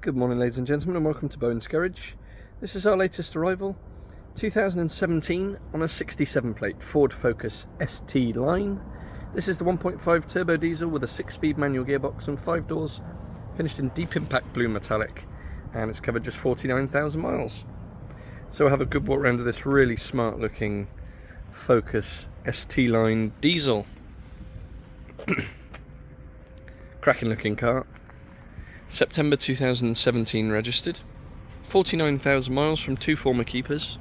Good morning, ladies and gentlemen, and welcome to Bowen's Garage. This is our latest arrival, 2017 on a 67 plate Ford Focus ST line. This is the 1.5 turbo diesel with a 6-speed manual gearbox and 5 doors, finished in deep impact blue metallic, and it's covered just 49,000 miles. So we'll have a good walk around of this really smart looking Focus ST line diesel. Cracking looking car. September 2017 registered. 49,000 miles from 2 former keepers.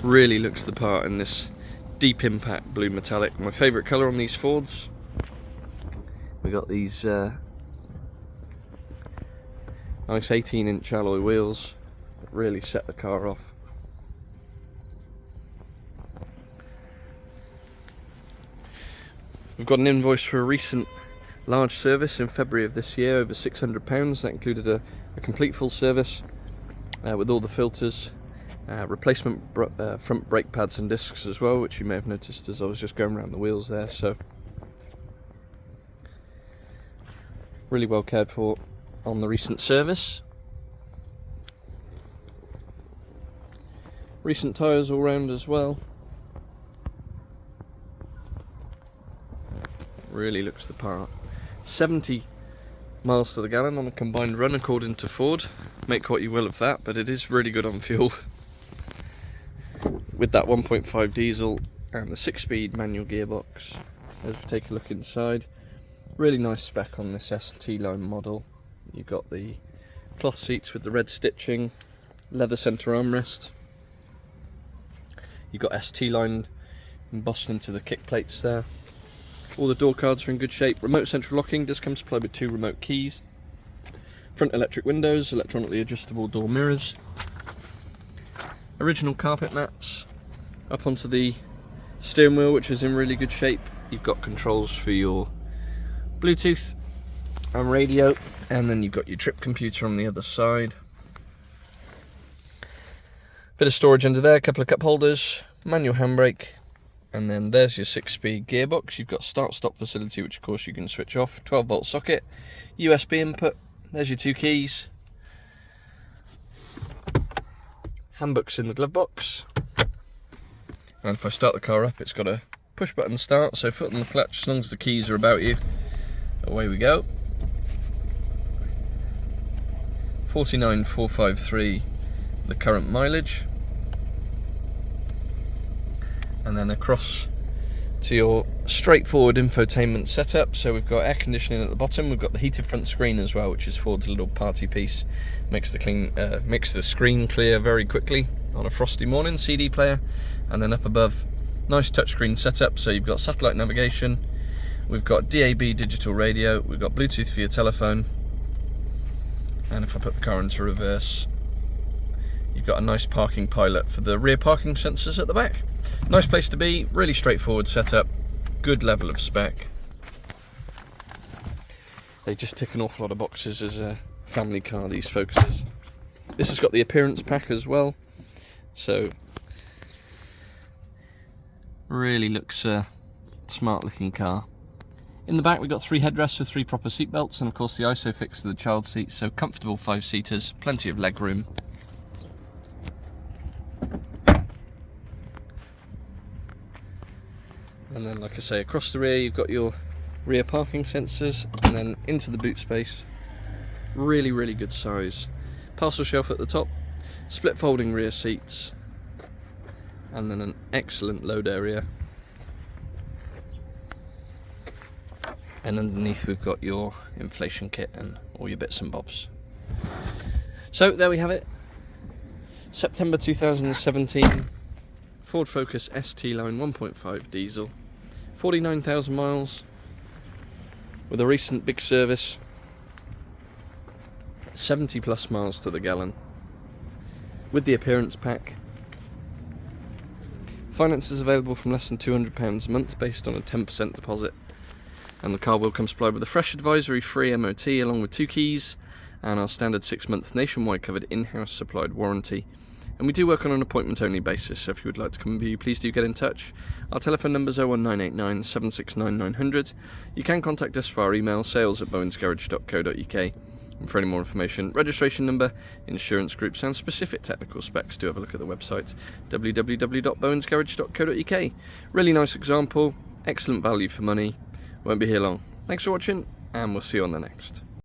Really looks the part in this deep impact blue metallic. My favourite colour on these Fords. We got these nice 18-inch alloy wheels that really set the car off. We've got an invoice for a recent large service in February of this year, over £600. That included a complete full service with all the filters, replacement front brake pads and discs as well, which you may have noticed as I was just going around the wheels there. So really well cared for on the recent service. Recent tyres all round as well. Really looks the part. 70 miles to the gallon on a combined run according to Ford. Make what you will of that, but it is really good on fuel. With that 1.5 diesel and the 6-speed manual gearbox. Let's take a look inside. Really nice spec on this ST line model. You've got the cloth seats with the red stitching, leather centre armrest. You've got ST line embossed into the kick plates there. All the door cards are in good shape. Remote central locking does come supplied with 2 remote keys. Front electric windows, electronically adjustable door mirrors. Original carpet mats. Up onto the steering wheel, which is in really good shape. You've got controls for your Bluetooth and radio, and then you've got your trip computer on the other side. Bit of storage under there, a couple of cup holders, manual handbrake. And then there's your 6-speed gearbox. You've got start-stop facility, which of course you can switch off. 12-volt socket, USB input. There's your 2 keys. Handbooks in the glove box. And if I start the car up, it's got a push-button start. So foot on the clutch, as long as the keys are about you. Away we go. 49,453, the current mileage. And then across to your straightforward infotainment setup. So we've got air conditioning at the bottom. We've got the heated front screen as well, which is Ford's little party piece. Makes the screen clear very quickly on a frosty morning. CD player, and then up above, nice touchscreen setup. So you've got satellite navigation. We've got DAB digital radio. We've got Bluetooth for your telephone. And if I put the car into reverse, you've got a nice parking pilot for the rear parking sensors at the back. Nice place to be, really straightforward setup, good level of spec. They just tick an awful lot of boxes as a family car, these Focuses. This has got the appearance pack as well, so really looks a smart looking car. In the back we've got 3 headrests with 3 proper seat belts, and of course the ISOFIX for the child seats, so comfortable 5-seaters, plenty of leg room. And then, like I say, across the rear you've got your rear parking sensors, and then into the boot space. Really, really good size. Parcel shelf at the top, split folding rear seats, and then an excellent load area. And underneath we've got your inflation kit and all your bits and bobs. So there we have it. September 2017 Ford Focus ST line 1.5 diesel. 49,000 miles with a recent big service, 70 plus miles to the gallon, with the appearance pack. Finance is available from less than £200 a month based on a 10% deposit, and the car will come supplied with a fresh advisory free MOT along with 2 keys and our standard 6-month nationwide covered in-house supplied warranty. And we do work on an appointment-only basis, so if you would like to come and view, please do get in touch. Our telephone number is 01989 769 900. You can contact us via our email, sales@bowensgarage.co.uk. And for any more information, registration number, insurance groups and specific technical specs, do have a look at the website www.bowensgarage.co.uk. Really nice example, excellent value for money, won't be here long. Thanks for watching, and we'll see you on the next.